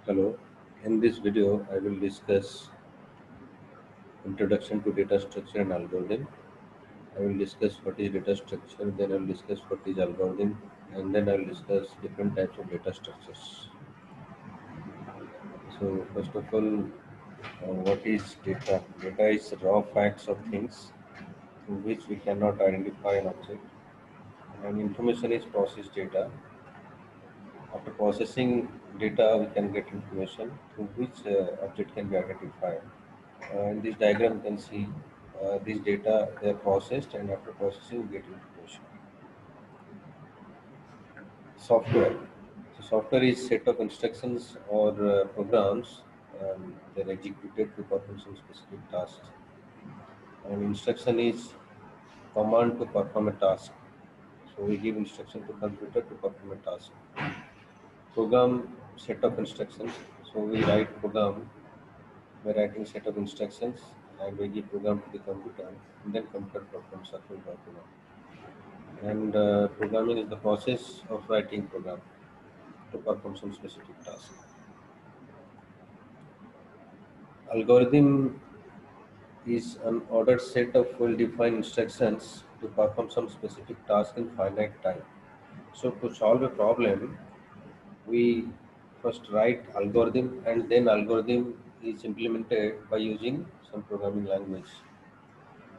Hello, in this video I will discuss introduction to data structure and algorithm. I will discuss what is data structure, then I will discuss what is algorithm, and then I will discuss different types of data structures. So first of all, what is data? Data is raw facts of things in which we cannot identify an object, and information is processed data. After processing data, we can get information through which object can be identified. In this diagram, you can see these data they are processed, and after processing, we get information. Software. So software is set of instructions or programs that are executed to perform some specific tasks. And instruction is command to perform a task. So we give instruction to computer to perform a task. Program set of instructions. So we write program by writing set of instructions and we give program to the computer and then computer performs a full program. And programming is the process of writing program to perform some specific task. Algorithm is an ordered set of well-defined instructions to perform some specific task in finite time. So to solve a problem, we first write algorithm and then algorithm is implemented by using some programming language.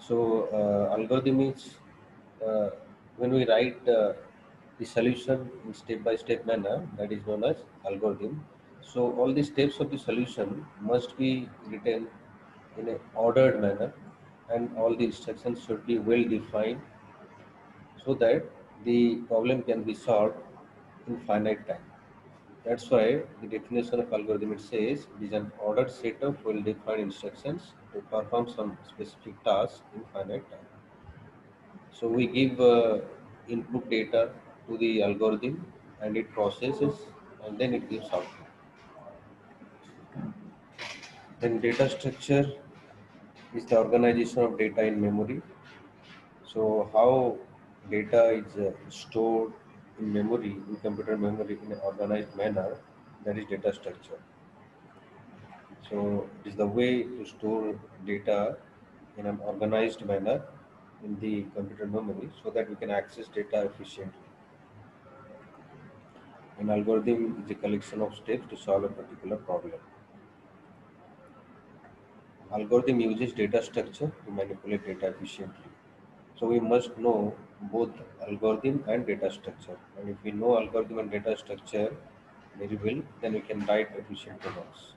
So algorithm is uh, when we write the solution in step-by-step manner, that is known as algorithm. So all the steps of the solution must be written in an ordered manner, and all the instructions should be well defined so that the problem can be solved in finite time. That's why the definition of algorithm it says it is an ordered set of well-defined instructions to perform some specific task in finite time. So we give input data to the algorithm and it processes and then it gives output. Then data structure is the organization of data in memory. So how data is stored in memory, in computer memory in an organized manner, that is data structure. So it is the way to store data in an organized manner in the computer memory so that we can access data efficiently. An algorithm is a collection of steps to solve a particular problem. Algorithm uses data structure to manipulate data efficiently. So we must know both algorithm and data structure. And if we know algorithm and data structure very well, then we can write efficient programs.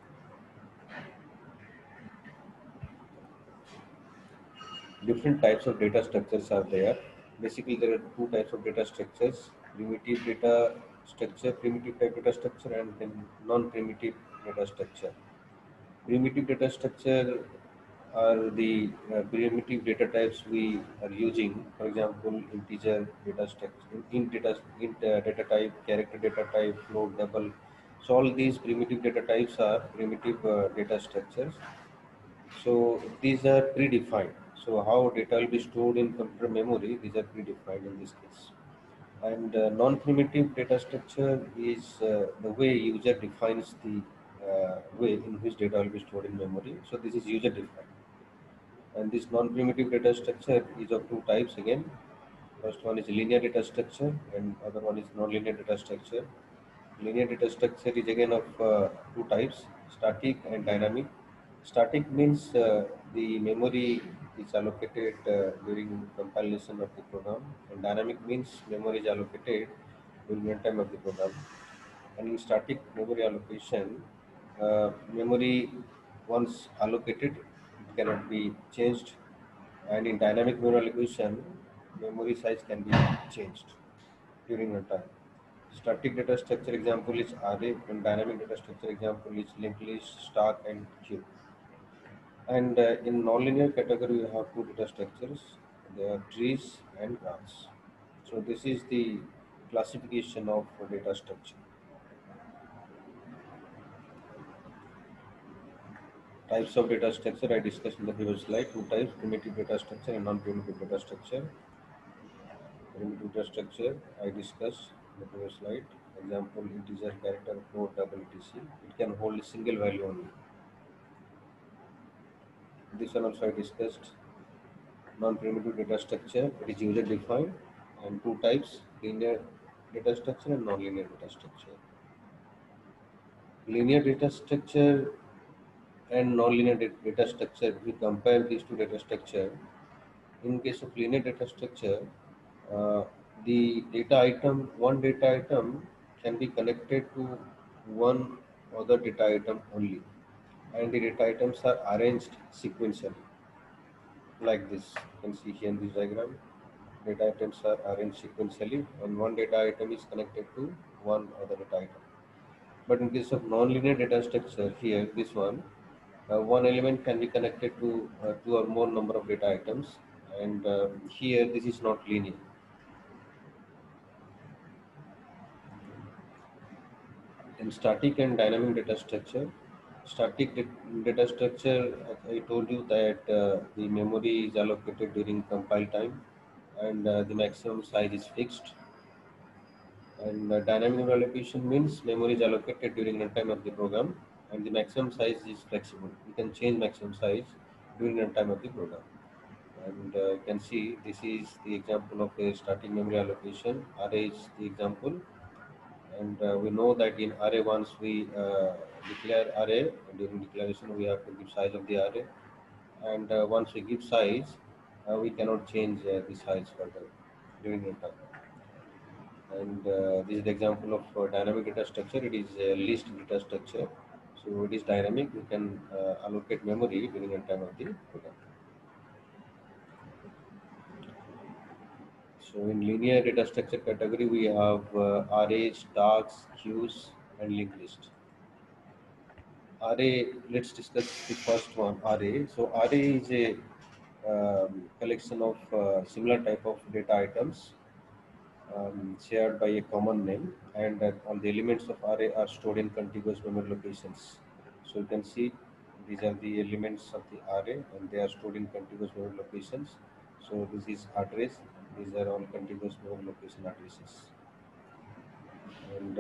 Different types of data structures are there. Basically, there are two types of data structures: primitive data structure, primitive type data structure, and then non-primitive data structure. Primitive data structure are the primitive data types we are using. For example, integer data structure, data type, character data type, float, double. So all these primitive data types are primitive data structures. So these are predefined. So how data will be stored in computer memory, these are predefined in this case. And non-primitive data structure is the way user defines the way in which data will be stored in memory. So this is user defined. And this non-primitive data structure is of two types again. First one is linear data structure and other one is non-linear data structure. Linear data structure is again of two types, static and dynamic. Static means the memory is allocated during compilation of the program, and dynamic means memory is allocated during runtime of the program. And in static memory allocation, memory once allocated, it cannot be changed, and in dynamic memory allocation, memory size can be changed during runtime. Static data structure example is array, and dynamic data structure example is linked list, stack, and queue. And in nonlinear category, we have two data structures. They are trees and graphs. So this is the classification of data structure. Types of data structure I discussed in the previous slide. Two types: primitive data structure and non-primitive data structure. Primitive data structure I discussed. the previous slide. Example, integer, character, float, double, etc. It can hold a single value only. This one also I discussed. Non-primitive data structure, it is user defined, and two types: linear data structure and non-linear data structure. Linear data structure and non-linear data structure, if we compare these two data structure, in case of linear data structure, uh, the one data item can be connected to one other data item only, and the data items are arranged sequentially like this. You can see here in this diagram, data items are arranged sequentially, and one data item is connected to one other data item. But in case of non-linear data structure, here this one element can be connected to two or more number of data items, and here this is not linear. In static and dynamic data structure, data structure, I told you that the memory is allocated during compile time, and the maximum size is fixed. And dynamic allocation means memory is allocated during runtime of the program, and the maximum size is flexible. You can change maximum size during runtime of the program. And you can see this is the example of a static memory allocation. Array is the example, and we know that in array, once we declare array, during declaration we have to give size of the array, and once we give size, we cannot change the size further during runtime. And this is the example of dynamic data structure. It is a list data structure, so it is dynamic. You can allocate memory during runtime of the program. So in linear data structure category, we have arrays, tags, queues, and linked list. Array, let's discuss the first one, array. So array is a collection of similar type of data items shared by a common name, and all the elements of array are stored in contiguous memory locations. So you can see these are the elements of the array, and they are stored in contiguous memory locations. So this is address. These are all contiguous memory location addresses. And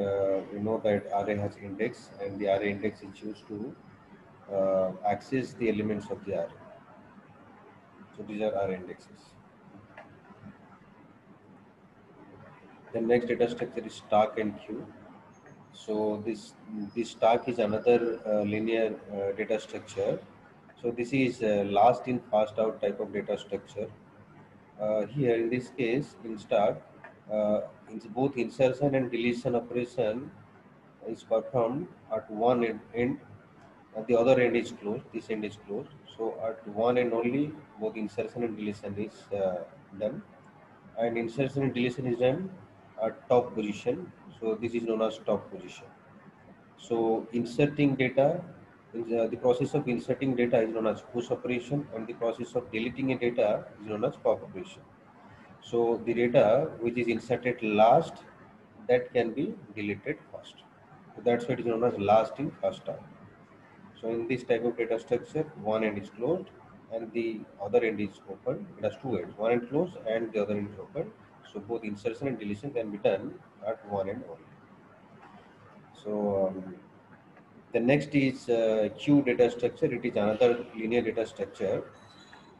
we know that array has index, and the array index is used to access the elements of the array. So these are array indexes. The next data structure is stack and queue. So this stack is another linear data structure. So this is last in first out type of data structure. Here in this case, in stack, in both insertion and deletion operation is performed at one end, and the other end is closed. This end is closed. So at one end only, both insertion and deletion is done, and insertion and deletion is done at top position. So this is known as top position. So inserting data, the process of inserting data is known as push operation, and the process of deleting a data is known as pop operation. So the data which is inserted last, that can be deleted first. So that's why it is known as last in first out. So in this type of data structure, one end is closed and the other end is open. It has two ends, one end closed and the other end is open. So both insertion and deletion can be done at one end only. So the next is queue data structure. It is another linear data structure.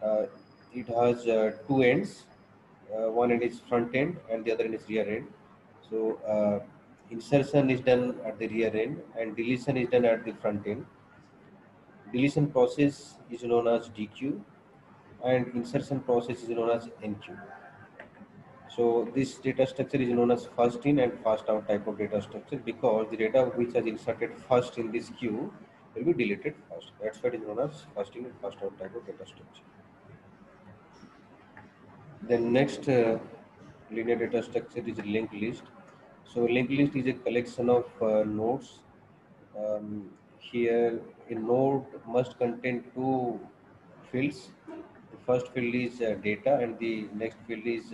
Uh, it has two ends. One end is front end and the other end is rear end. So insertion is done at the rear end and deletion is done at the front end. Deletion process is known as DQ and insertion process is known as NQ. So this data structure is known as first in and first out type of data structure, because the data which is inserted first in this queue will be deleted first. That's why it is known as first in and first out type of data structure. The next linear data structure is linked list. So linked list is a collection of nodes. Here a node must contain two fields. The first field is data and the next field is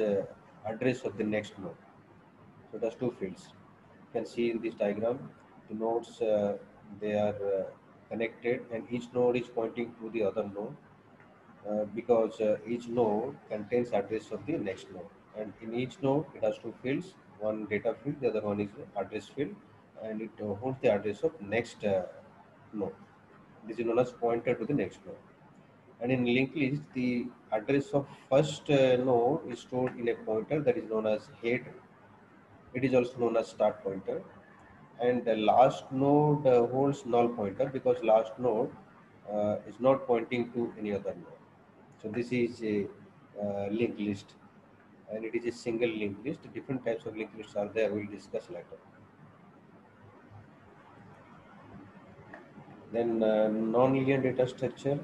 address of the next node. So that's two fields. You can see in this diagram, the nodes, they are connected and each node is pointing to the other node, because each node contains address of the next node, and in each node it has two fields. one data field, the other one is address field, and it holds the address of next node. This is known as pointer to the next node. And in linked list, the address of first node is stored in a pointer that is known as head. It is also known as start pointer. And the last node holds null pointer because last node is not pointing to any other node. So this is a linked list, and it is a single linked list. Different types of linked lists are there. We'll discuss later. Then nonlinear data structure.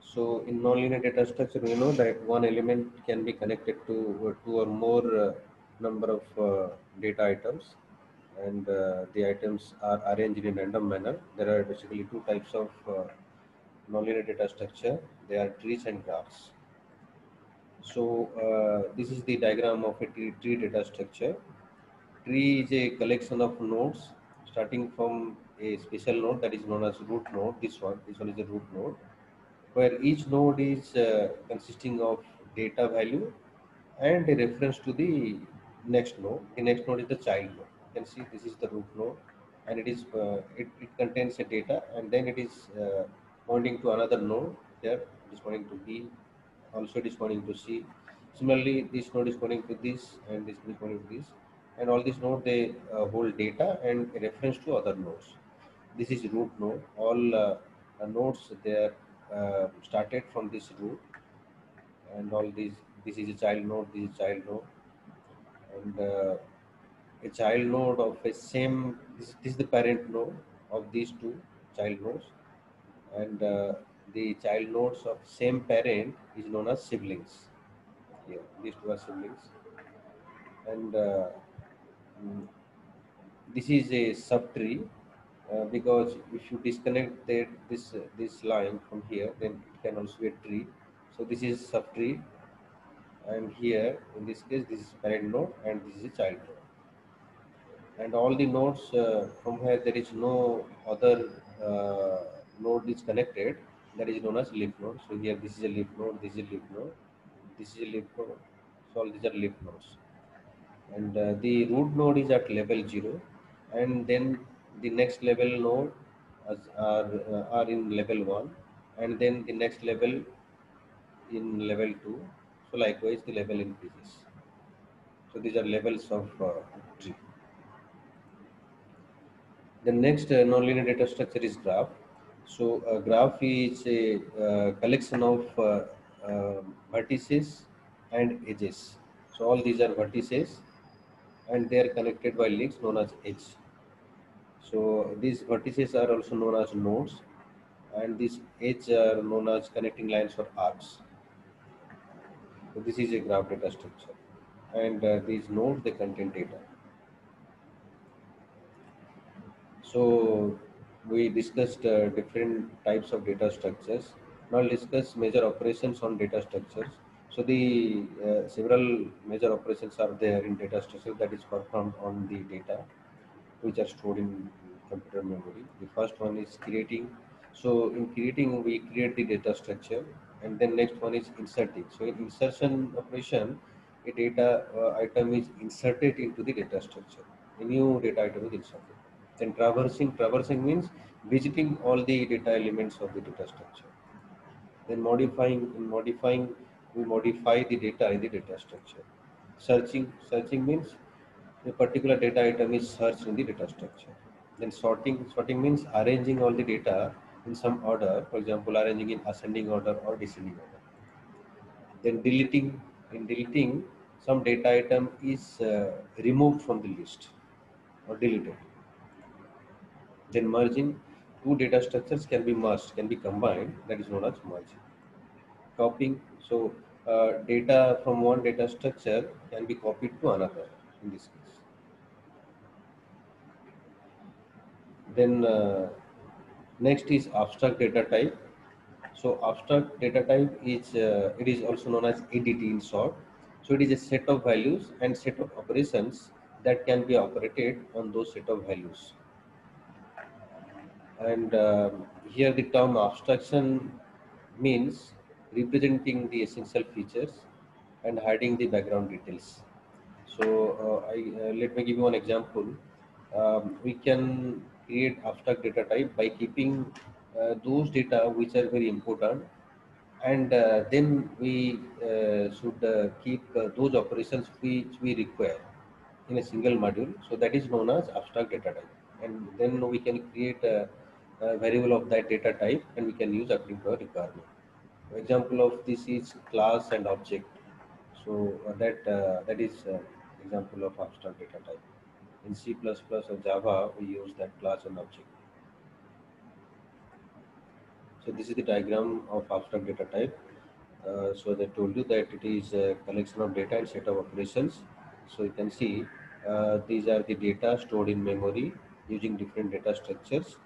So in nonlinear data structure, we know that one element can be connected to two or more number of data items, and the items are arranged in a random manner. There are basically two types of nonlinear data structure. They are trees and graphs. So this is the diagram of a tree data structure. Tree is a collection of nodes starting from a special node that is known as root node. This one is a root node, where each node is consisting of data value and a reference to the next node. The next node is the child node. You can see this is the root node, and it contains a data, and then it is pointing to another node. Here it is pointing to B, also it is pointing to C. Similarly, this node is pointing to this, and this is pointing to this, and all these nodes they hold data and a reference to other nodes. This is root node. All nodes they are started from this root, and all these. This is a child node. This is child node, and a child node of a same. This is the parent node of these two child nodes, and the child nodes of same parent is known as siblings. Here, these two are siblings, and mm, this is a subtree because if you disconnect this line from here, then it can also be a tree. So this is subtree, and here in this case this is parent node and this is a child node. And all the nodes from where there is no other uh, node is connected, that is known as leaf node. So here this is a leaf node, this is a leaf node, this is a leaf node. So all these are leaf nodes, and the root node is at level 0, and then the next level node are in level 1, and then the next level in level 2. So likewise the level increases. So these are levels of tree. The next nonlinear data structure is graph. So a graph is a collection of vertices and edges. So all these are vertices, and they are connected by links known as edge. So these vertices are also known as nodes, and these edge are known as connecting lines or arcs. So this is a graph data structure, and these nodes they contain data. So we discussed different types of data structures. Now I'll discuss major operations on data structures. So the several major operations are there in data structure that is performed on the data, which are stored in computer memory. The first one is creating. So in creating, we create the data structure, and then next one is inserting. So in insertion operation, a data item is inserted into the data structure. A new data item is inserted. Then traversing means visiting all the data elements of the data structure. Then modifying, we modify the data in the data structure. Searching means a particular data item is searched in the data structure. Then sorting means arranging all the data in some order, for example, arranging in ascending order or descending order. Then deleting, some data item is removed from the list or deleted. Then merging, two data structures can be merged, can be combined, that is known as merging. Copying, so data from one data structure can be copied to another in this case. Then next is abstract data type. So abstract data type is it is also known as ADT in short. So it is a set of values and set of operations that can be operated on those set of values. And here the term abstraction means representing the essential features and hiding the background details. So let me give you one example. We can create abstract data type by keeping those data which are very important, and then we should keep those operations which we require in a single module. So that is known as abstract data type, and then we can create a variable of that data type, and we can use according to our requirement. Example of this is class and object. So that is example of abstract data type. In C++ or Java, we use that class and object. So this is the diagram of abstract data type. So as I told you that it is a collection of data and set of operations. So you can see these are the data stored in memory using different data structures,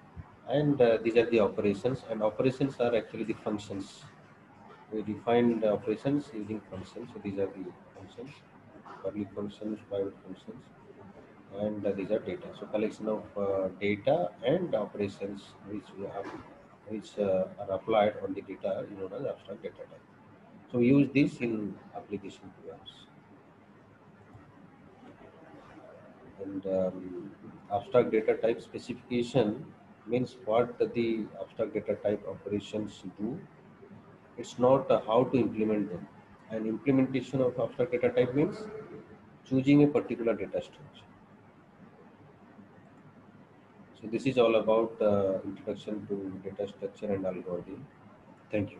and these are the operations. And operations are actually the functions. We define the operations using functions. So these are the functions, public functions, private functions, and these are data. So collection of data and operations which are applied on the data is known as abstract data type. So we use this in application programs. And abstract data type specification means what the abstract data type operations do. It's not how to implement them. And implementation of abstract data type means choosing a particular data structure. So this is all about introduction to data structure and algorithm. Thank you.